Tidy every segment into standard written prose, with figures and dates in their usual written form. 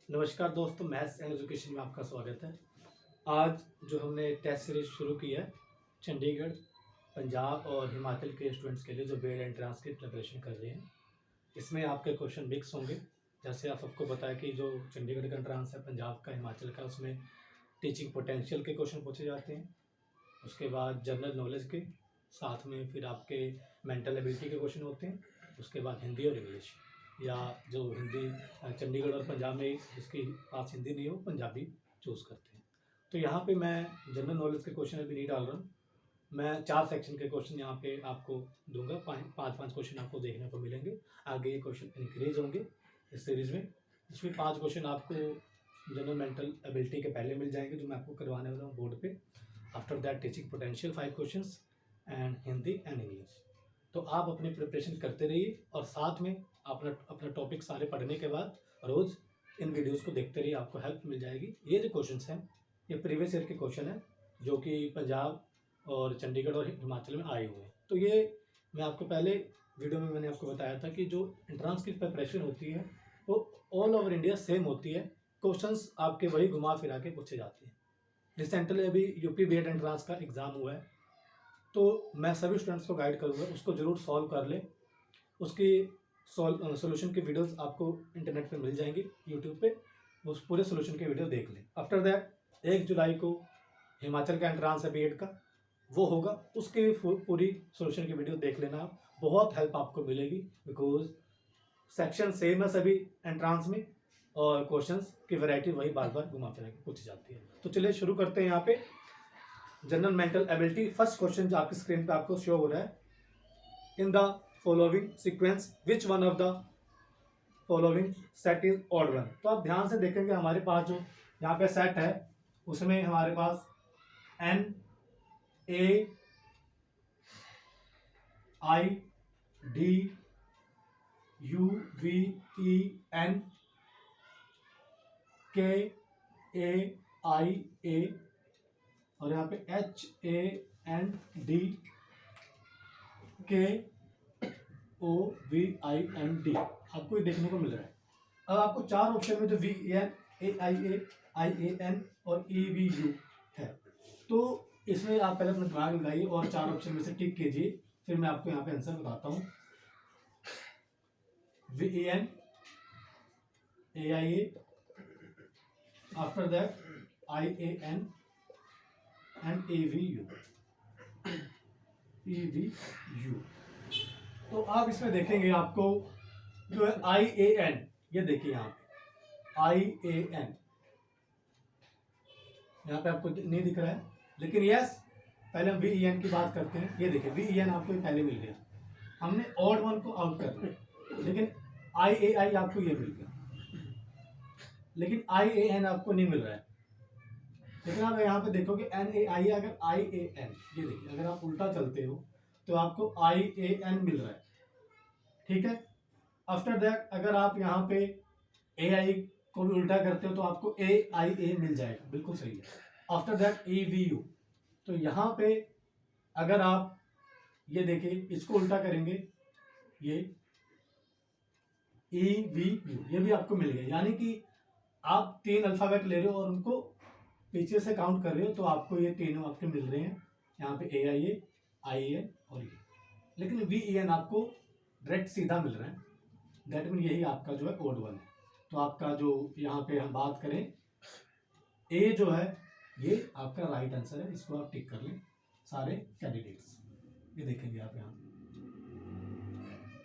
नमस्कार दोस्तों, maths and education में आपका स्वागत है। आज जो हमने टेस्ट सीरीज शुरू की है चंडीगढ़, पंजाब और हिमाचल के स्टूडेंट्स के लिए जो बेड एंट्रांस की प्रिपरेशन कर रहे हैं, इसमें आपके क्वेश्चन मिक्स होंगे। जैसे आप सबको पता है कि जो चंडीगढ़ का एंट्रांस है, पंजाब का, हिमाचल का, उसमें टीचिंग पोटेंशियल के क्वेश्चन पूछे जाते हैं। उसके बाद जनरल नॉलेज के साथ में फिर आपके मेंटल एबिलिटी के क्वेश्चन होते हैं। उसके बाद हिंदी और इंग्लिश, या जो हिंदी चंडीगढ़ और पंजाब में जिसके पास हिंदी नहीं हो, पंजाबी चूज़ करते हैं। तो यहाँ पे मैं जनरल नॉलेज के क्वेश्चन अभी नहीं डाल रहा हूँ। मैं 4 सेक्शन के क्वेश्चन यहाँ पे आपको दूंगा। 5-5 क्वेश्चन आपको देखने को मिलेंगे। आगे ये क्वेश्चन इंक्रीज होंगे इस सीरीज़ में। इसमें 5 क्वेश्चन आपको जनरल मेंटल एबिलिटी के पहले मिल जाएंगे, जो मैं आपको करवाने वाला हूँ बोर्ड पे। After that teaching potential 5 questions and Hindi and English. तो आप अपनी प्रिपरेशन करते रहिए और साथ में अपना अपना टॉपिक सारे पढ़ने के बाद रोज़ इन वीडियोस को देखते रहिए, आपको हेल्प मिल जाएगी। ये जो क्वेश्चंस हैं, ये प्रीवियस ईयर के क्वेश्चन हैं जो कि पंजाब और चंडीगढ़ और हिमाचल में आए हुए हैं। तो ये मैं आपको पहले वीडियो में मैंने आपको बताया था कि जो एंट्रांस की प्रिपरेशन होती है वो ऑल ओवर इंडिया सेम होती है। क्वेश्चंस आपके वही घुमा फिरा के पूछे जाते हैं। रिसेंटली अभी यूपी बीएड एंट्रांस का एग्ज़ाम हुआ है, तो मैं सभी स्टूडेंट्स को गाइड करूँगा उसको ज़रूर सॉल्व कर ले। उसकी सोल्यूशन की वीडियोस आपको इंटरनेट पे मिल जाएंगी यूट्यूब पे, उस पूरे सोल्यूशन के वीडियो देख लें। आफ्टर दैट 1 जुलाई को हिमाचल का एंट्रांस है बीएड का, वो होगा, उसकी पूरी सोल्यूशन की वीडियो देख लेना आप। बहुत हेल्प आपको मिलेगी बिकॉज सेक्शन सेम है सभी एंट्रांस में और क्वेश्चंस की वैरायटी वही बार बार घुमा फिरा के पूछी जाती है। तो चलिए शुरू करते हैं। यहाँ पे general mental ability, first question जो आपकी स्क्रीन पे आपको शो हो रहा है, in the following sequence which one of the following set is odd one. तो आप ध्यान से देखेंगे हमारे पास जो यहाँ पे सेट है उसमें हमारे पास N A I D U V E N K A I ए और यहाँ पे H A N D K O V I N D आपको ये देखने को मिल रहा है। अब आपको 4 ऑप्शन में जो V N A I A N और ई वी यू है, तो इसमें आप पहले अपना दिमाग लगाइए और 4 ऑप्शन में से टिक कीजिए, फिर मैं आपको यहाँ पे आंसर बताता हूँ। V A N A I A, after that I A N and A V U, E V U. तो आप इसमें देखेंगे आपको जो है आई ए एन, ये देखिए यहाँ पे आई ए एन, यहाँ पे आपको नहीं दिख रहा है, लेकिन यस पहले हम वी ई एन की बात करते हैं। ये देखिए वी ई एन आपको पहले मिल गया, हमने ऑड वन को आउट कर दिया, लेकिन आई ए आई आपको ये मिल गया, लेकिन आई ए एन आपको नहीं मिल रहा है। लेकिन आप यहाँ पे देखोगे एन ए आई, अगर आई ए एन, ये देखिए अगर आप उल्टा चलते हो तो आपको आई ए एन मिल रहा है, ठीक है। आफ्टर दैट अगर आप यहाँ पे ए आई को भी उल्टा करते हो तो आपको ए आई ए मिल जाएगा, बिल्कुल सही है। After that A V U, तो यहाँ पे अगर आप ये देखिए इसको उल्टा करेंगे, ये ई वी यू, ये भी आपको मिल गया। यानी कि आप 3 अल्फाबेट ले रहे हो और उनको पीछे से काउंट कर रहे हो, तो आपको ये तीनों आपके मिल रहे हैं, यहाँ पे ए आई ए और ये। लेकिन वी ई एन आपको डायरेक्ट सीधा मिल रहा है, दैट मीन यही आपका जो है ओड वन है। तो आपका जो यहाँ पे हम बात करें, ए जो है ये आपका राइट आंसर है, इसको आप टिक कर लें सारे कैंडिडेट्स। ये देखेंगे आप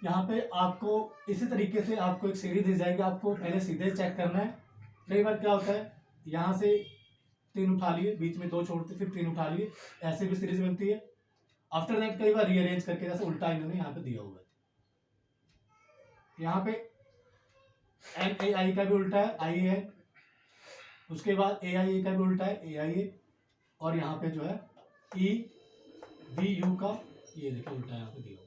यहाँ पे आपको इसी तरीके से आपको एक सीरीज दी जाएगी, आपको पहले सीधे चेक करना है। कई बार क्या होता है, यहाँ से 3 उठा लिए, बीच में 2 छोड़ते, फिर 3 उठा लिए, ऐसे भी सीरीज बनती है। आफ्टर दैट कई बार रीअरेंज करके, जैसे उल्टा इन्होंने यहाँ पे दिया हुआ है, यहाँ पे एन ए आई का भी उल्टा है, आई ए, उसके बाद ए आई ए का भी उल्टा है, ए आई ए, और यहाँ पे जो है ई वी यू का ये देखिए उल्टा यहाँ पे दिया हुआ,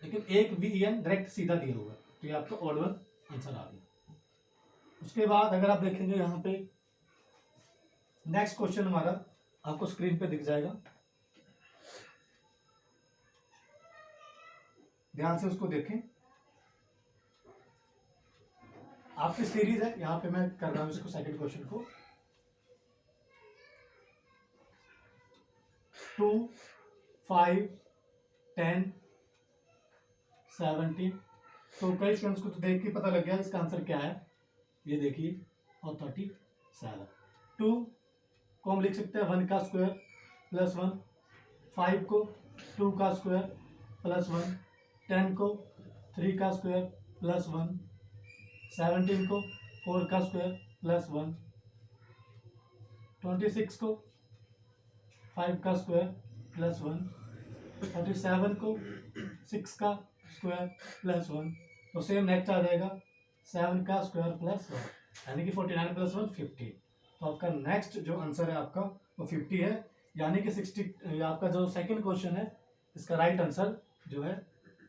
लेकिन एक वी ई एन डायरेक्ट सीधा दिया हुआ है, तो ये आपका ऑड वन आंसर आ गया। उसके बाद अगर आप देखेंगे यहाँ पे नेक्स्ट क्वेश्चन हमारा आपको स्क्रीन पे दिख जाएगा, ध्यान से उसको देखें। आपकी सीरीज है, यहाँ पे मैं कर रहा हूँ इसको सेकंड क्वेश्चन को 2, 5, 10, 17। तो कई स्टूडेंट्स को तो देख के पता लग गया इसका आंसर क्या है, ये देखिए, और 37। 2 को हम लिख सकते हैं 1 का स्क्वायर प्लस 1, 5 को 2 का स्क्वायर प्लस 1, 10 को 3 का स्क्वायर प्लस 1, 17 को 4 का स्क्वायर प्लस 1, 26 को 5 का स्क्वायर प्लस 1, 37 को 6 का स्क्वायर प्लस 1। तो सेम नेक्स्ट आ जाएगा 7 का स्क्वायर प्लस 1, यानी कि 49 प्लस 1 50। तो आपका नेक्स्ट जो आंसर है आपका वो 50 है, यानी कि 60। आपका जो सेकंड क्वेश्चन है इसका राइट आंसर जो है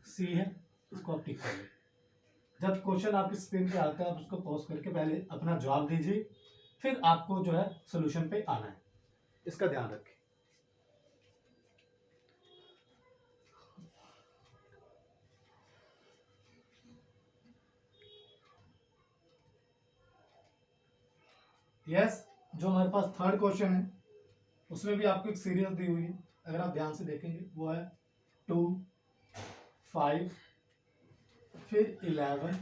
सी है, इसको आप टिक कर लीजिए। जब क्वेश्चन आपकी स्क्रीन पे आता है आप उसको पॉज करके पहले अपना जवाब दीजिए, फिर आपको जो है सोल्यूशन पे आना है, इसका ध्यान रखें। यस, जो हमारे पास थर्ड क्वेश्चन है उसमें भी आपको एक सीरीज दी हुई है, अगर आप ध्यान से देखेंगे वो है 2, 5, फिर 11,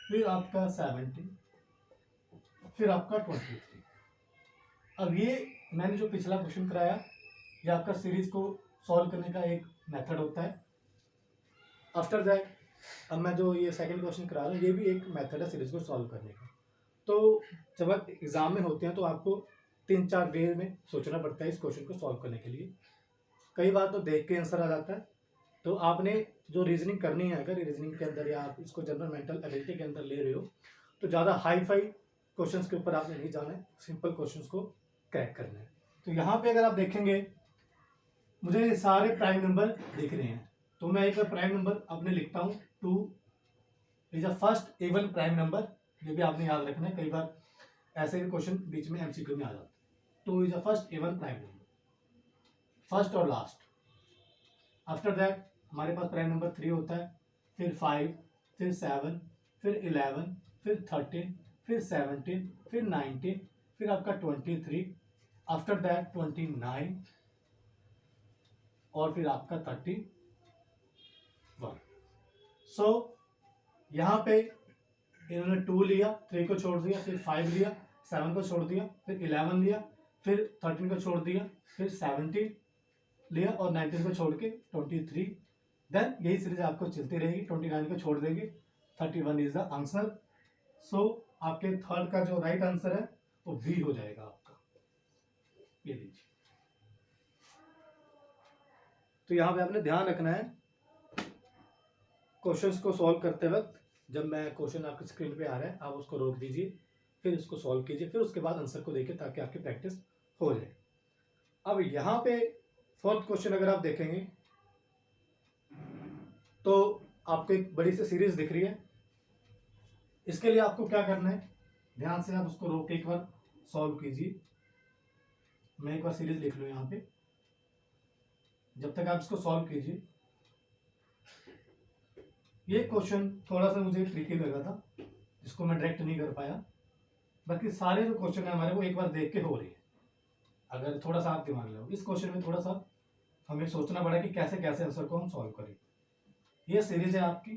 फिर आपका 17, फिर आपका 23। अब ये मैंने जो पिछला क्वेश्चन कराया ये आपका सीरीज को सॉल्व करने का एक मेथड होता है। आफ्टर दैट अब मैं जो ये सेकंड क्वेश्चन करा रहा हूँ ये भी एक मेथड है सीरीज को सॉल्व करने का। तो जब आप एग्जाम में होते हैं तो आपको 3-4 वे में सोचना पड़ता है इस क्वेश्चन को सॉल्व करने के लिए। कई बार तो देख के आंसर आ जाता है, तो आपने जो रीजनिंग करनी है, अगर रीजनिंग के अंदर या आप इसको जनरल मेंटल एबिलिटी के अंदर ले रहे हो तो ज़्यादा हाई फाई क्वेश्चन के ऊपर आपने नहीं जाना है, सिंपल क्वेश्चन को क्रैक करना है। तो यहाँ पे अगर आप देखेंगे मुझे सारे प्राइम नंबर दिख रहे हैं, तो मैं एक बार प्राइम नंबर अपने लिखता हूँ। 2 is a first even prime number, ये भी आपने याद रखना है, कई बार ऐसे भी क्वेश्चन बीच में एमसीक्यू में आ जाता है। 2 is a first even prime number, first और लास्ट। आफ्टर दैट हमारे पास प्राइम नंबर 3 होता है, फिर 5, फिर 7, फिर 11, फिर 13, फिर 17, फिर 19, फिर आपका 23, आफ्टर दैट 29 और फिर आपका 31। सो यहाँ पे इन्होंने 2 लिया, 3 को छोड़ दिया, फिर 5 लिया, 7 को छोड़ दिया, फिर 11 लिया, फिर 13 को छोड़ दिया, फिर 17 लिया और 19 को छोड़ के 23। देन यही सीरीज आपको चलती रहेगी, 29 को छोड़ देंगे, 31 इज द आंसर। सो आपके थर्ड का जो राइट आंसर है वो बी हो जाएगा आपका, ये लीजिए। तो यहाँ पे आपने ध्यान रखना है क्वेश्चंस को सॉल्व करते वक्त, जब मैं क्वेश्चन आपकी स्क्रीन पे आ रहा है आप उसको रोक दीजिए, फिर इसको सॉल्व कीजिए, फिर उसके बाद आंसर को देखिए ताकि आपकी प्रैक्टिस हो जाए। अब यहाँ पे फोर्थ क्वेश्चन अगर आप देखेंगे तो आपको एक बड़ी सी सीरीज दिख रही है। इसके लिए आपको क्या करना है, ध्यान से आप उसको रोक के एक बार सॉल्व कीजिए। मैं एक बार सीरीज लिख लूँ यहाँ पे, जब तक आप इसको सॉल्व कीजिए। ये क्वेश्चन थोड़ा सा मुझे ट्रिकी लगा था, जिसको मैं डायरेक्ट नहीं कर पाया, बाकी सारे जो क्वेश्चन है हमारे वो एक बार देख के हो रही है। अगर थोड़ा सा आप दिमाग लगाओ, इस क्वेश्चन में थोड़ा सा हमें सोचना पड़ा कि कैसे कैसे आंसर को हम सॉल्व करें। ये सीरीज है आपकी,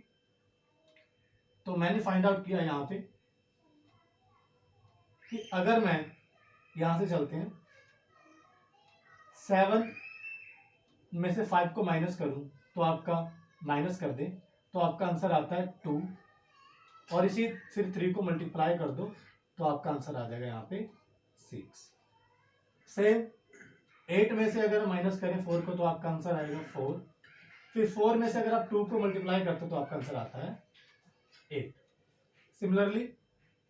तो मैंने फाइंड आउट किया यहाँ पे कि अगर मैं यहाँ से चलते हैं 7 में से 5 को माइनस करूं तो आपका माइनस कर दें तो आपका आंसर आता है 2, और इसी फिर 3 को मल्टीप्लाई कर दो तो आपका आंसर आ जाएगा यहाँ पे 6। सेम 8 में से अगर माइनस करें 4 को तो आपका आंसर आएगा 4, फिर 4 में से अगर आप 2 को मल्टीप्लाई करते हो तो आपका आंसर आता है 8। सिमिलरली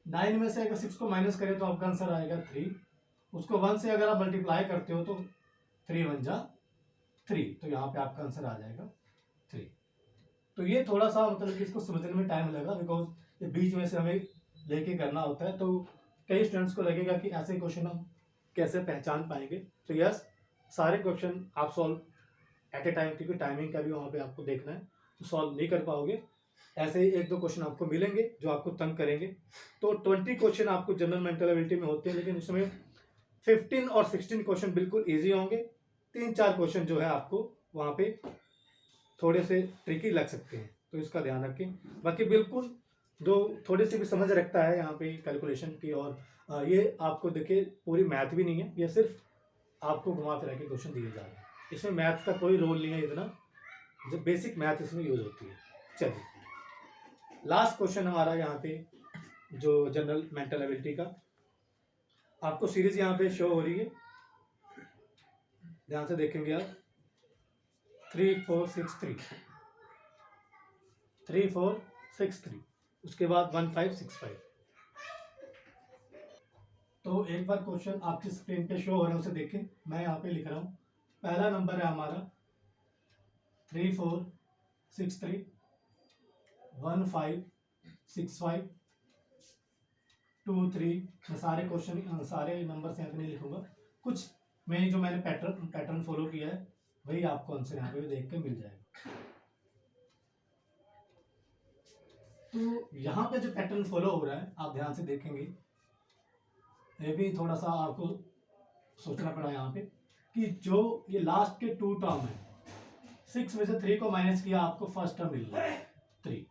9 में से अगर 6 को माइनस करें तो आपका आंसर आएगा 3, उसको 1 से अगर आप मल्टीप्लाई करते हो तो 3 1 जा 3, तो यहाँ पे आपका आंसर आ जाएगा 3। तो ये थोड़ा सा मतलब कि इसको समझने में टाइम लगा, बिकॉज ये बीच में से हमें लेके करना होता है, तो कई स्टूडेंट्स को लगेगा कि ऐसे क्वेश्चन हम कैसे पहचान पाएंगे। तो यस, सारे क्वेश्चन आप सॉल्व एट ए टाइम, क्योंकि टाइमिंग का भी वहाँ पे आपको देखना है, तो सॉल्व नहीं कर पाओगे। ऐसे ही 1-2 क्वेश्चन आपको मिलेंगे जो आपको तंग करेंगे। तो 20 क्वेश्चन आपको जनरल मेंटल एबिलिटी में होते हैं, लेकिन उसमें 15 और 16 क्वेश्चन बिल्कुल ईजी होंगे। 3-4 क्वेश्चन जो है आपको वहाँ पे थोड़े से ट्रिकी लग सकते हैं, तो इसका ध्यान रखें। बाकी बिल्कुल जो थोड़ी सी भी समझ रखता है यहाँ पे कैलकुलेशन की, और ये आपको देखिए पूरी मैथ भी नहीं है, ये सिर्फ आपको घुमा फिरा के क्वेश्चन दिए जा रहे हैं। इसमें मैथ्स का कोई रोल नहीं है इतना, जो बेसिक मैथ इसमें यूज होती है। चलिए लास्ट क्वेश्चन हमारा यहाँ पे जो जनरल मेंटल एबिलिटी का, आपको सीरीज यहाँ पे शो हो रही है, ध्यान से देखेंगे आप। 3 4 6 3, 3 4 6 3, उसके बाद 1 5 6 5। तो एक बार क्वेश्चन आपकी स्क्रीन पे शो हो रहा है, उसे देखें। मैं यहाँ पे लिख रहा हूँ, पहला नंबर है हमारा 3 4 6 3, 1 5 6 5, 2 3। मैं सारे क्वेश्चन सारे नंबर यहाँ पे नहीं लिखूंगा, कुछ मैं जो मैंने पैटर्न फॉलो किया है वही आपको आंसर यहाँ पे देख के मिल जाएगा। तो यहाँ पे जो पैटर्न फॉलो हो रहा है आप ध्यान से देखेंगे, ये भी थोड़ा सा आपको सोचना पड़ा यहाँ पे कि जो ये लास्ट के 2 टर्म है, 6 में से 3 को माइनस किया, आपको फर्स्ट टर्म मिल रहा है 3।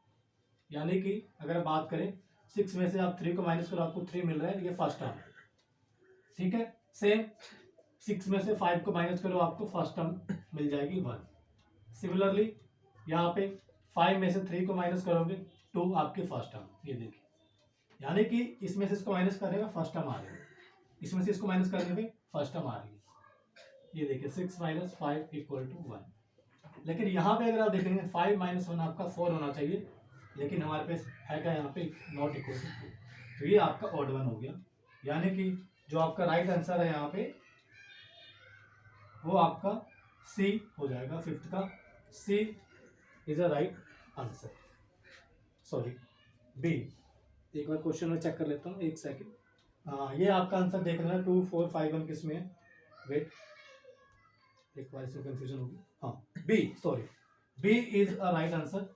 यानी कि अगर बात करें 6 में से आप 3 को माइनस करो, आपको 3 मिल रहा है, ये फर्स्ट टर्म है। ठीक है, सेम 6 में से 5 को माइनस करो, आपको फर्स्ट टर्म मिल जाएगी 1। सिमिलरली यहाँ पे 5 में से 3 को माइनस करोगे 2, आपकी फर्स्ट टर्म। ये देखिए, यानी कि इसमें से इसको माइनस करेगा फर्स्ट टर्म आ रही है, इसमें से इसको माइनस करने पे फर्स्ट टर्म आ रही है। ये देखिए 6 - 5 = 1। लेकिन यहाँ पे अगर आप देखेंगे 5 - 1 आपका 4 होना चाहिए, लेकिन हमारे पास है क्या यहाँ पे नॉट इक्वल टू 2, तो ये आपका ऑड 1 हो गया। यानी कि जो आपका राइट आंसर है यहाँ पे वो आपका सी हो जाएगा, 5th का C is a right answer. Sorry, B. एक बार क्वेश्चन में चेक कर लेता हूँ, एक सेकंड। हाँ, ये आपका आंसर देख रहे हैं 2 4 5 1 किस में है। वेट, एक बार इसमें कंफ्यूजन होगी। हाँ, B, sorry, B is a right answer.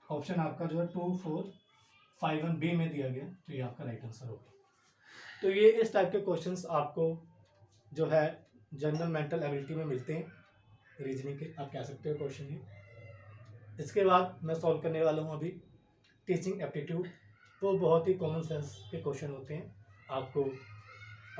Option आपका जो है 2 4 5 1 बी में दिया गया, तो ये आपका राइट आंसर होगा। तो ये इस टाइप के क्वेश्चंस आपको जो है जनरल मेंटल एबिलिटी में मिलते हैं, रीजनिंग के आप कह सकते हो क्वेश्चन ये। इसके बाद मैं सॉल्व करने वाला हूँ अभी टीचिंग एप्टीट्यूड। वो बहुत ही कॉमन सेंस के क्वेश्चन होते हैं, आपको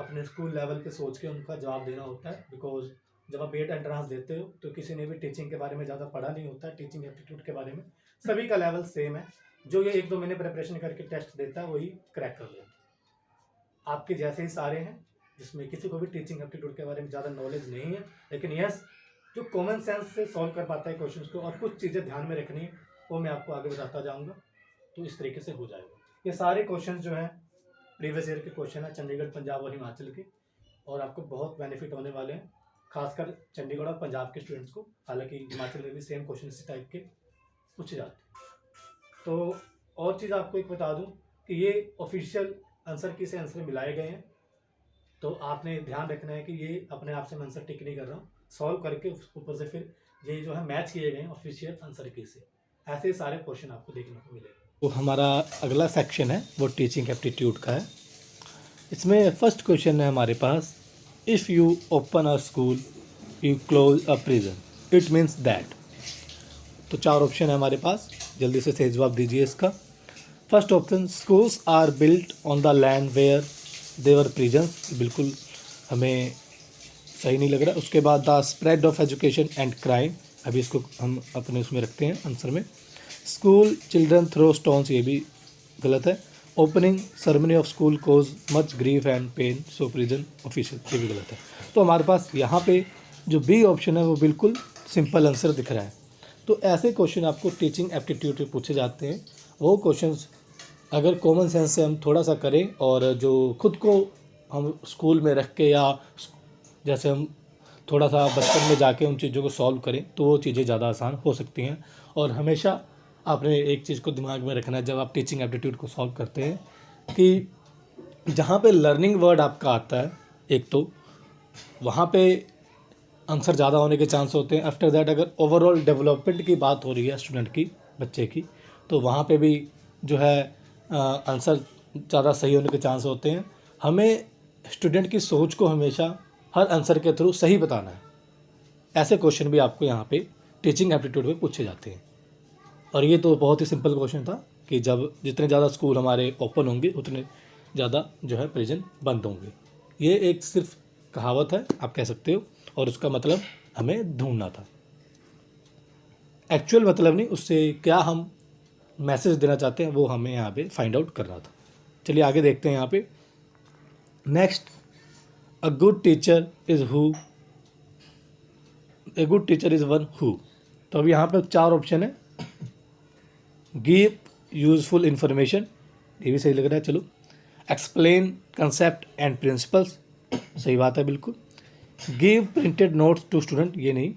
अपने स्कूल लेवल पे सोच के उनका जवाब देना होता है। बिकॉज जब आप बीएड एंट्रेंस देते हो तो किसी ने भी टीचिंग के बारे में ज़्यादा पढ़ा नहीं होता, टीचिंग एप्टीट्यूड के बारे में सभी का लेवल सेम है। जो ये 1-2 महीने प्रिपरेशन करके टेस्ट देता है वही क्रैक कर लेता है। आपके जैसे ही सारे हैं जिसमें किसी को भी टीचिंग एप्टीट्यूड के बारे में ज़्यादा नॉलेज नहीं है, लेकिन यस जो कॉमन सेंस से सॉल्व कर पाता है क्वेश्चन को, और कुछ चीज़ें ध्यान में रखनी है वो मैं आपको आगे बताता जाऊँगा, तो इस तरीके से हो जाएगा। ये सारे क्वेश्चन जो हैं प्रीवियस ईयर के क्वेश्चन है चंडीगढ़, पंजाब और हिमाचल के, और आपको बहुत बेनिफिट होने वाले हैं, खासकर चंडीगढ़ और पंजाब के स्टूडेंट्स को। हालांकि हिमाचल में भी सेम क्वेश्चन इसी टाइप के पूछे जाते हैं। तो और चीज़ आपको एक बता दूं कि ये ऑफिशियल आंसर की से आंसर मिलाए गए हैं, तो आपने ध्यान रखना है कि ये अपने आप से मैं आंसर टिक नहीं कर रहा हूँ, सॉल्व करके ऊपर से फिर ये जो है मैच किए गए हैं ऑफिशियल आंसर की से। ऐसे सारे क्वेश्चन आपको देखने को मिलेगा। तो हमारा अगला सेक्शन है वो टीचिंग एप्टीट्यूड का है। इसमें फर्स्ट क्वेश्चन है हमारे पास, if you open a school you close a prison it means that. तो 4 ऑप्शन है हमारे पास, जल्दी से सही जवाब दीजिए इसका। First option, schools are built on the land where there were prisons, बिल्कुल हमें सही नहीं लग रहा। उसके बाद the spread of education and crime, अभी इसको हम अपने उसमें रखते हैं आंसर में। स्कूल चिल्ड्रन थ्रो स्टोन्स, ये भी गलत है। Opening ceremony of school cause much grief and pain so prison official, ये भी गलत है। तो हमारे पास यहाँ पे जो बी ऑप्शन है वो बिल्कुल सिंपल आंसर दिख रहा है। तो ऐसे क्वेश्चन आपको टीचिंग एप्टीट्यूड में पूछे जाते हैं। वो क्वेश्चंस अगर कॉमन सेंस से हम थोड़ा सा करें और जो खुद को हम स्कूल में रख के, या जैसे हम थोड़ा सा बचपन में जाके उन चीज़ों को सॉल्व करें, तो वो चीज़ें ज़्यादा आसान हो सकती हैं। और हमेशा आपने एक चीज़ को दिमाग में रखना है जब आप टीचिंग एप्टीट्यूड को सॉल्व करते हैं, कि जहाँ पे लर्निंग वर्ड आपका आता है एक, तो वहाँ पे आंसर ज़्यादा होने के चांस होते हैं। आफ्टर दैट अगर ओवरऑल डेवलपमेंट की बात हो रही है स्टूडेंट की, बच्चे की, तो वहाँ पे भी जो है आंसर ज़्यादा सही होने के चांस होते हैं। हमें स्टूडेंट की सोच को हमेशा हर आंसर के थ्रू सही बताना है। ऐसे क्वेश्चन भी आपको यहाँ पे टीचिंग एप्टीट्यूड में पूछे जाते हैं। और ये तो बहुत ही सिंपल क्वेश्चन था कि जब जितने ज़्यादा स्कूल हमारे ओपन होंगे उतने ज़्यादा जो है प्रिजन बंद होंगे। ये एक सिर्फ कहावत है, आप कह सकते हो, और उसका मतलब हमें ढूंढना था। एक्चुअल मतलब नहीं, उससे क्या हम मैसेज देना चाहते हैं वो हमें यहाँ पे फाइंड आउट करना था। चलिए आगे देखते हैं यहाँ पे। Next, a good teacher is who, a good teacher is one who. तो अब यहाँ पे 4 ऑप्शन है। गिव यूजफुल इंफॉर्मेशन, ये भी सही लग रहा है। चलो, एक्सप्लेन कंसेप्ट एंड प्रिंसिपल्स, सही बात है बिल्कुल। Give printed notes to student, ये नहीं।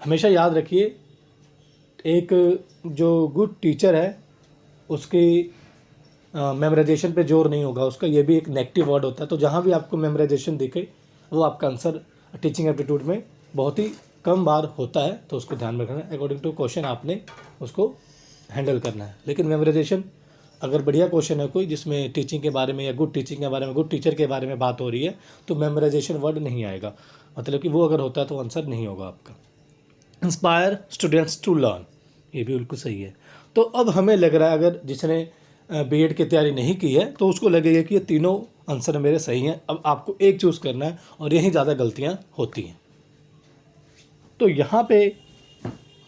हमेशा याद रखिए, एक जो गुड टीचर है उसकी मेमोराइजेशन पे जोर नहीं होगा उसका, ये भी एक नेगेटिव वर्ड होता है। तो जहाँ भी आपको मेमोराइजेशन दिखे वो आपका आंसर टीचिंग एप्टीट्यूड में बहुत ही कम बार होता है, तो उसको ध्यान में रखना है। अकॉर्डिंग टू क्वेश्चन आपने उसको हैंडल करना है। लेकिन मेमोराइजेशन अगर बढ़िया क्वेश्चन है कोई जिसमें टीचिंग के बारे में या गुड टीचिंग के बारे में, गुड टीचर के बारे में बात हो रही है, तो मेमोराइजेशन वर्ड नहीं आएगा, मतलब कि वो अगर होता है तो आंसर नहीं होगा आपका। इंस्पायर स्टूडेंट्स टू लर्न, ये भी बिल्कुल सही है। तो अब हमें लग रहा है अगर जिसने बीएड की तैयारी नहीं की है तो उसको लगेगा कि ये तीनों आंसर मेरे सही हैं। अब आपको एक चूज़ करना है और यही ज़्यादा गलतियाँ होती हैं। तो यहाँ पे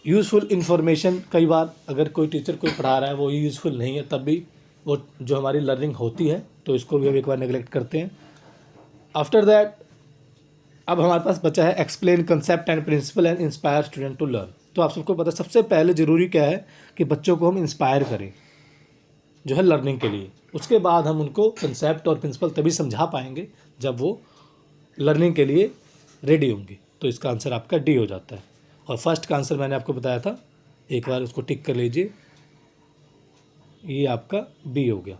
यूज़फुल इन्फॉर्मेशन, कई बार अगर कोई टीचर कोई पढ़ा रहा है वो यूज़फुल नहीं है, तब भी वो जो हमारी लर्निंग होती है तो इसको भी हम एक बार नेगलेक्ट करते हैं। आफ्टर दैट अब हमारे पास बचा है explain concept and principle and inspire student to learn. तो आप सबको पता है सबसे पहले ज़रूरी क्या है कि बच्चों को हम इंस्पायर करें जो है लर्निंग के लिए। उसके बाद हम उनको कंसेप्ट और प्रिंसिपल तभी समझा पाएंगे जब वो लर्निंग के लिए रेडी होंगे। तो इसका आंसर आपका डी हो जाता है। और फर्स्ट का आंसर मैंने आपको बताया था, एक बार उसको टिक कर लीजिए, ये आपका बी हो गया।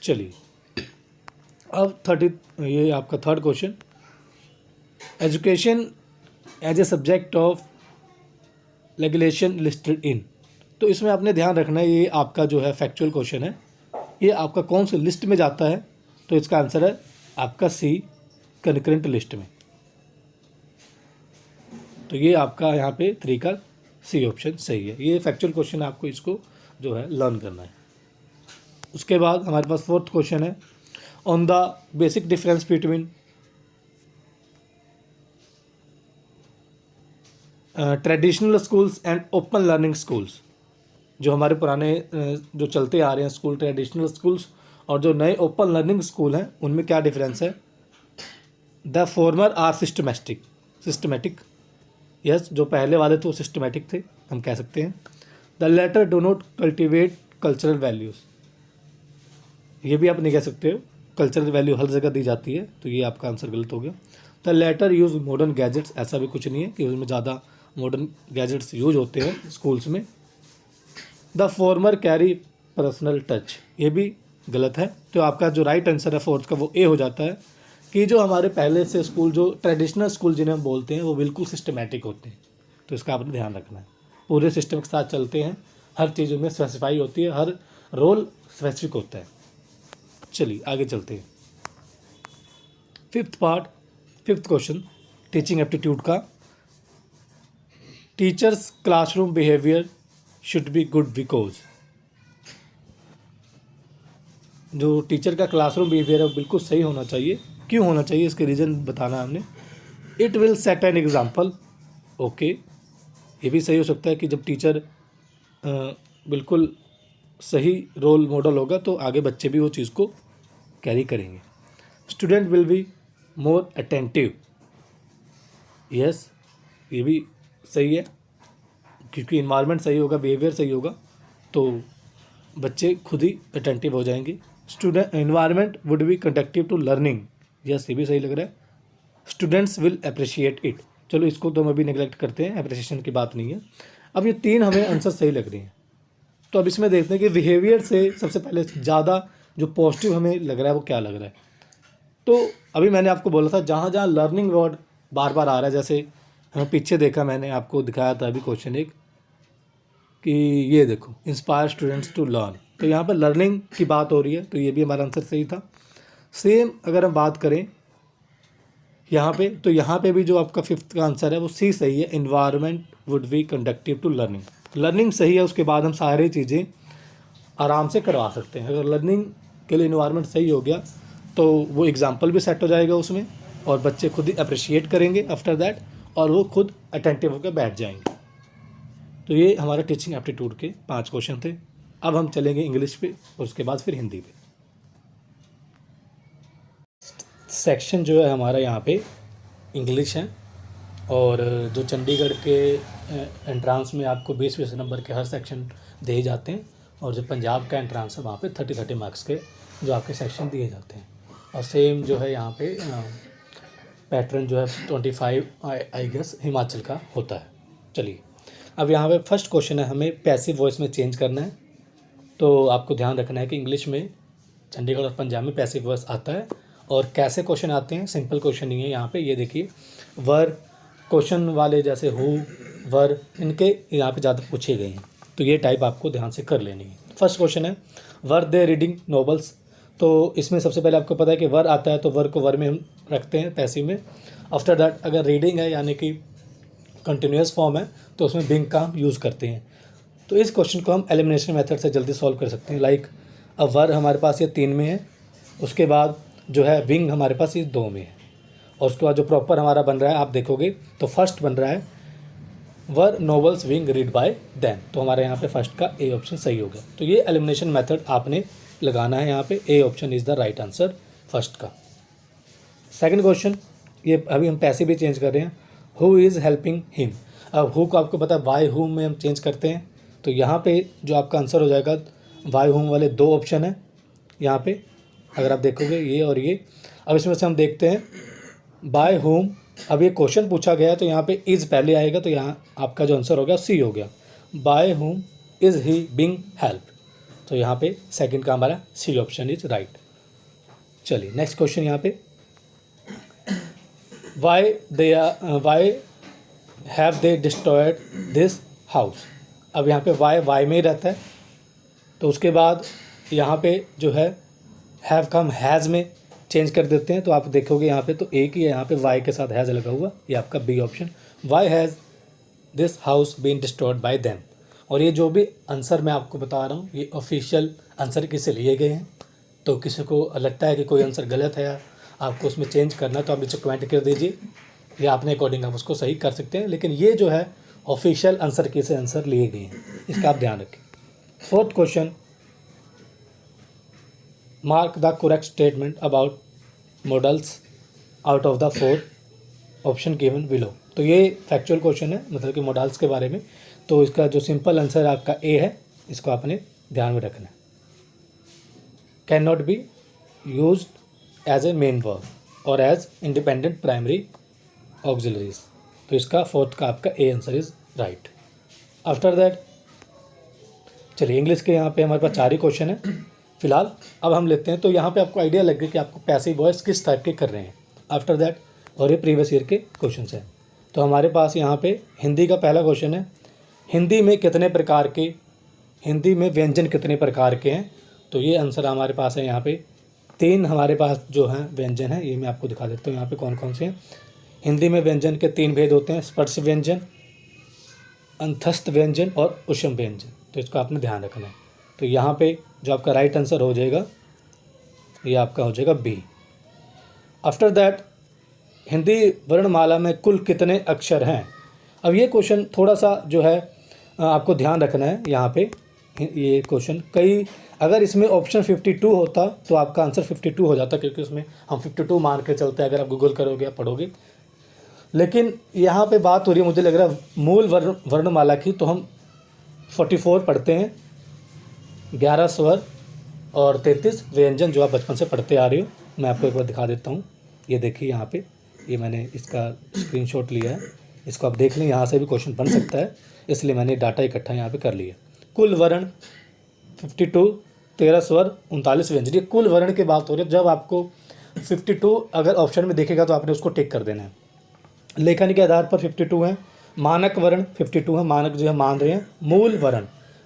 चलिए अब ये आपका third question, education as a subject of regulation listed in. तो इसमें आपने ध्यान रखना है, ये आपका जो है फैक्चुअल क्वेश्चन है, ये आपका कौन सी लिस्ट में जाता है। तो इसका आंसर है आपका सी, कंकरेंट लिस्ट में। तो ये आपका यहाँ पे 3 का सी ऑप्शन सही है। ये फैक्चुअल क्वेश्चन, आपको इसको जो है लर्न करना है। उसके बाद हमारे पास 4th क्वेश्चन है, on the basic difference between traditional schools and open learning schools. जो हमारे पुराने जो चलते आ रहे हैं स्कूल, ट्रेडिशनल स्कूल्स, और जो नए ओपन लर्निंग स्कूल हैं उनमें क्या डिफरेंस है। The former are systematic, yes, जो पहले वाले थे वो सिस्टमेटिक थे, हम कह सकते हैं। The latter do not cultivate cultural values, ये भी आप नहीं कह सकते हो, कल्चरल वैल्यू हर जगह दी जाती है, तो ये आपका आंसर गलत हो गया। The latter use modern gadgets, ऐसा भी कुछ नहीं है कि उसमें ज़्यादा मॉडर्न गैजेट्स यूज होते हैं स्कूल्स में। The former carry personal touch, ये भी गलत है। तो आपका जो राइट आंसर है 4th का वो ए हो जाता है कि जो हमारे पहले से स्कूल, जो ट्रेडिशनल स्कूल जिन्हें हम बोलते हैं, वो बिल्कुल सिस्टमेटिक होते हैं। तो इसका आपने ध्यान रखना है, पूरे सिस्टम के साथ चलते हैं, हर चीज़ में स्पेसिफाई होती है, हर रोल स्पेसिफिक होता है। चलिए आगे चलते हैं। 5th क्वेश्चन टीचिंग एप्टीट्यूड का, teachers classroom behaviour should be good because. जो टीचर का क्लासरूम बिहेवियर है वो बिल्कुल सही होना चाहिए। क्यों होना चाहिए, इसके रीज़न बताना है हमने। It will set an example, okay, ये भी सही हो सकता है कि जब टीचर बिल्कुल सही रोल मॉडल होगा तो आगे बच्चे भी वो चीज़ को कैरी करेंगे। Student will be more attentive, yes, ये भी सही है, क्योंकि इन्वायरमेंट सही होगा, बिहेवियर सही होगा तो बच्चे खुद ही अटेंटिव हो जाएंगे। Student environment would be conducive to learning, yes, ये भी सही लग रहा है। स्टूडेंट्स विल अप्रिशिएट इट, चलो इसको तो हम अभी नेगलेक्ट करते हैं, अप्रिसिएशन की बात नहीं है। अब ये 3 हमें आंसर सही लग रही हैं। तो अब इसमें देखते हैं कि बिहेवियर से सबसे पहले ज़्यादा जो पॉजिटिव हमें लग रहा है वो क्या लग रहा है। तो अभी मैंने आपको बोला था जहाँ जहाँ लर्निंग वर्ड बार बार आ रहा है, जैसे पीछे देखा, मैंने आपको दिखाया था अभी क्वेश्चन एक, कि ये देखो इंस्पायर स्टूडेंट्स टू लर्न, तो यहाँ पर लर्निंग की बात हो रही है, तो ये भी हमारा आंसर सही था। सेम अगर हम बात करें यहाँ पे, तो यहाँ पे भी जो आपका फिफ्थ का आंसर है वो सी सही है, environment would be conducive to learning. Learning सही है, उसके बाद हम सारी चीज़ें आराम से करवा सकते हैं। अगर लर्निंग के लिए इन्वायरमेंट सही हो गया तो वो एग्जाम्पल भी सेट हो जाएगा उसमें, और बच्चे खुद ही अप्रिशिएट करेंगे आफ्टर दैट, और वो खुद अटेंटिव होकर बैठ जाएंगे। तो ये हमारा टीचिंग एप्टीट्यूड के 5 क्वेश्चन थे। अब हम चलेंगे इंग्लिश पे और उसके बाद फिर हिंदी पे। सेक्शन जो है हमारा यहाँ पे इंग्लिश है, और जो चंडीगढ़ के एंट्रांस में आपको 20-20 नंबर के हर सेक्शन दिए जाते हैं, और जो पंजाब का एंट्रांस है वहाँ पे 30-30 मार्क्स के जो आपके सेक्शन दिए जाते हैं। और सेम जो है यहाँ पे पैटर्न जो है 25 आई गेस हिमाचल का होता है। चलिए, अब यहाँ पे फर्स्ट क्वेश्चन है, हमें पैसिव वॉइस में चेंज करना है। तो आपको ध्यान रखना है कि इंग्लिश में चंडीगढ़ और पंजाब में पैसिव वॉइस आता है, और कैसे क्वेश्चन आते हैं, सिंपल क्वेश्चन नहीं है। यहाँ पे ये देखिए, वर क्वेश्चन वाले जैसे हु, वर, इनके यहाँ पे ज़्यादा पूछे गए हैं, तो ये टाइप आपको ध्यान से कर लेनी है। फर्स्ट क्वेश्चन है, वर दे रीडिंग नॉवेल्स। तो इसमें सबसे पहले आपको पता है कि वर आता है, तो वर को वर में हम रखते हैं पैसिव में। आफ्टर दैट अगर रीडिंग है यानी कि कंटिन्यूस फॉर्म है, तो उसमें बिंग का यूज़ करते हैं। तो इस क्वेश्चन को हम एलिमिनेशन मेथड से जल्दी सॉल्व कर सकते हैं। लाइक अब वर हमारे पास ये 3 में है, उसके बाद जो है विंग हमारे पास ये 2 में है, और उसके बाद जो प्रॉपर हमारा बन रहा है आप देखोगे तो फर्स्ट बन रहा है were novels being read by them. तो हमारे यहाँ पे फर्स्ट का ए ऑप्शन सही हो गया। तो ये एलिमिनेशन मेथड आपने लगाना है यहाँ पे, A option is the right answer first का। सेकंड क्वेश्चन, ये अभी हम पैसे भी चेंज कर रहे हैं, हु इज़ हेल्पिंग हिम। अब हु को आपको पता है बाय हुम में हम चेंज करते हैं, तो यहाँ पे जो आपका आंसर हो जाएगा, बाय हुम वाले 2 ऑप्शन है यहाँ पे, अगर आप देखोगे ये और ये। अब इसमें से हम देखते हैं बाय हुम। अब ये क्वेश्चन पूछा गया है तो यहाँ पे इज़ पहले आएगा, तो यहाँ आपका जो आंसर हो गया सी हो गया, by whom is he Bing help. तो यहाँ पे सेकंड का हमारा सी ऑप्शन इज राइट। चलिए नेक्स्ट क्वेश्चन यहाँ पे, why have they destroyed this house. अब यहाँ पे वाई में ही रहता है, तो उसके बाद यहाँ पे जो है हैव का हम हैज़ में चेंज कर देते हैं। तो आप देखोगे यहाँ पे तो एक ही है, यहाँ पे वाई के साथ हैज़ लगा हुआ, ये आपका B option, why has this house been destroyed by them. और ये जो भी आंसर मैं आपको बता रहा हूँ ये ऑफिशियल आंसर किससे लिए गए हैं। तो किसी को लगता है कि कोई आंसर गलत है या आपको उसमें चेंज करना है तो आप नीचे कमेंट कर दीजिए, या अपने अकॉर्डिंग आप उसको सही कर सकते हैं। लेकिन ये जो है ऑफिशियल आंसर के से आंसर लिए गए हैं, इसका आप ध्यान रखें। Fourth question, mark the correct statement about models out of the 4 option given below. तो ये फैक्चुअल क्वेश्चन है, मतलब कि मॉडल्स के बारे में। तो इसका जो सिंपल आंसर आपका ए है, इसको आपने ध्यान में रखना है। Can not be use as a main verb और एज इंडिपेंडेंट प्राइमरी ऑक्सिलरीज। तो इसका फोर्थ का आपका A answer is right. After that चलिए इंग्लिश के यहाँ पे हमारे पास 4 ही क्वेश्चन है फिलहाल। अब हम लेते हैं, तो यहाँ पे आपको आइडिया लग गया कि आपको पैसिव वॉइस किस टाइप के कर रहे हैं। आफ्टर दैट और ये प्रीवियस ईयर के क्वेश्चन हैं। तो हमारे पास यहाँ पे हिंदी का पहला क्वेश्चन है, हिंदी में कितने प्रकार के, हिंदी में व्यंजन कितने प्रकार के हैं। तो ये आंसर हमारे पास है यहाँ पे 3 हमारे पास जो हैं व्यंजन हैं, ये मैं आपको दिखा देता हूँ यहाँ पे कौन कौन से हैं। हिंदी में व्यंजन के 3 भेद होते हैं, स्पर्श व्यंजन, अंतस्थ व्यंजन और उष्म व्यंजन। तो इसको आपने ध्यान रखना है। तो यहाँ पे जो आपका राइट आंसर हो जाएगा ये आपका हो जाएगा बी। आफ्टर दैट हिंदी वर्णमाला में कुल कितने अक्षर हैं। अब ये क्वेश्चन थोड़ा सा जो है आपको ध्यान रखना है यहाँ पे। ये क्वेश्चन कई, अगर इसमें ऑप्शन 52 होता तो आपका आंसर 52 हो जाता, क्योंकि उसमें हम 52 मान के चलते हैं अगर आप गूगल करोगे या पढ़ोगे। लेकिन यहाँ पे बात हो रही है, मुझे लग रहा है मूल वर्णमाला की, तो हम 44 पढ़ते हैं, 11 स्वर और 33 व्यंजन जो आप बचपन से पढ़ते आ रहे हो। मैं आपको एक बार दिखा देता हूँ। ये देखिए यहाँ पे, ये मैंने इसका स्क्रीनशॉट लिया है, इसको आप देख लें, यहाँ से भी क्वेश्चन बन सकता है, इसलिए मैंने डाटा इकट्ठा यहाँ पे कर लिया। कुल वर्ण 52, 13 स्वर, 39 व्यंजन। ये कुल वर्ण की बात हो रही है। जब आपको 52 अगर ऑप्शन में देखेगा तो आपने उसको टिक कर देना है। लेखन के आधार पर 52 हैं। मानक वर्ण 52 हैं, मानक जो है मान रहे हैं। मूल वर्ण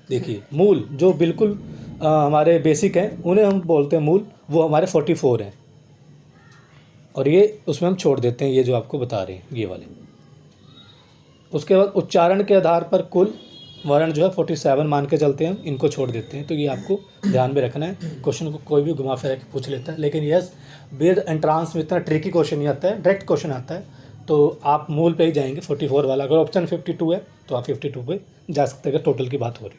देखिए, मूल जो बिल्कुल हमारे बेसिक हैं उन्हें हम बोलते हैं मूल, वो हमारे 44 हैं। और ये उसमें हम छोड़ देते हैं, ये जो आपको बता रहे हैं ये वाले। उसके बाद उच्चारण के आधार पर कुल वर्ण जो है 47 मान के चलते हैं, इनको छोड़ देते हैं। तो ये आपको ध्यान में रखना है। क्वेश्चन को कोई भी घुमा फिरा के पूछ लेता है, लेकिन यस बीएड एंट्रांस में इतना ट्रिकी क्वेश्चन नहीं आता है, डायरेक्ट क्वेश्चन आता है। तो आप मूल पे ही जाएंगे 44 वाला। अगर ऑप्शन 52 है तो आप 52 पे जा सकते हैं अगर टोटल की बात हो रही।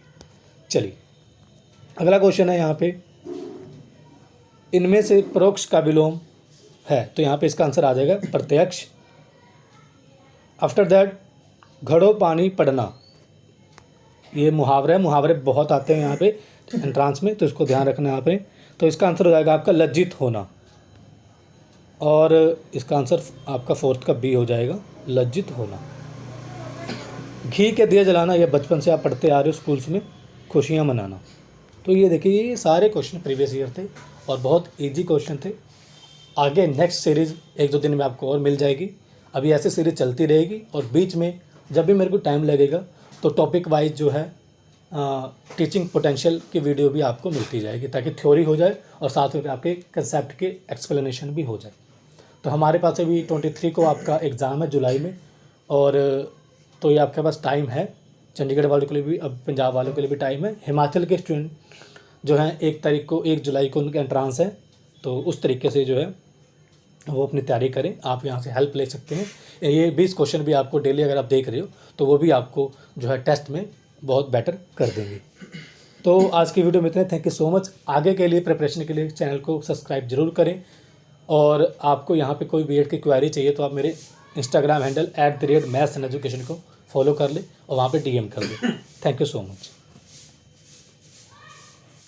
चलिए अगला क्वेश्चन है यहाँ पे, इनमें से परोक्ष का विलोम है, तो यहाँ पे इसका आंसर आ जाएगा प्रत्यक्ष। आफ्टर दैट घड़ो पानी पड़ना, ये मुहावरा है, मुहावरे बहुत आते हैं यहाँ पे एंट्रांस में, तो इसको ध्यान रखना है यहाँ पे। तो इसका आंसर हो जाएगा आपका लज्जित होना, और इसका आंसर आपका फोर्थ का बी हो जाएगा, लज्जित होना। घी के दिए जलाना, ये बचपन से आप पढ़ते आ रहे हो स्कूल्स में, खुशियाँ मनाना। तो ये देखिए ये सारे क्वेश्चन प्रीवियस ईयर थे और बहुत ईजी क्वेश्चन थे। आगे नेक्स्ट सीरीज़ 1-2 दिन में आपको और मिल जाएगी। अभी ऐसी सीरीज़ चलती रहेगी, और बीच में जब भी मेरे को टाइम लगेगा तो टॉपिक वाइज जो है टीचिंग पोटेंशियल की वीडियो भी आपको मिलती जाएगी, ताकि थ्योरी हो जाए और साथ में आपके कंसेप्ट के एक्सप्लेनेशन भी हो जाए। तो हमारे पास अभी 23 को आपका एग्ज़ाम है जुलाई में, और तो ये आपके पास टाइम है। चंडीगढ़ वालों के लिए भी, अब पंजाब वालों के लिए भी टाइम है। हिमाचल के स्टूडेंट जो हैं 1 जुलाई को उनका एंट्रांस है, तो उस तरीके से जो है वो अपनी तैयारी करें। आप यहाँ से हेल्प ले सकते हैं। ये 20 क्वेश्चन भी आपको डेली अगर आप देख रहे हो तो वो भी आपको जो है टेस्ट में बहुत बेटर कर देंगे। तो आज की वीडियो में इतना। Thank you so much. आगे के लिए प्रिपरेशन के लिए चैनल को सब्सक्राइब जरूर करें, और आपको यहाँ पे कोई बीएड की क्वेरी चाहिए तो आप मेरे Instagram handle @maths and education को फॉलो कर लें और वहाँ पे DM कर दें। Thank you so much.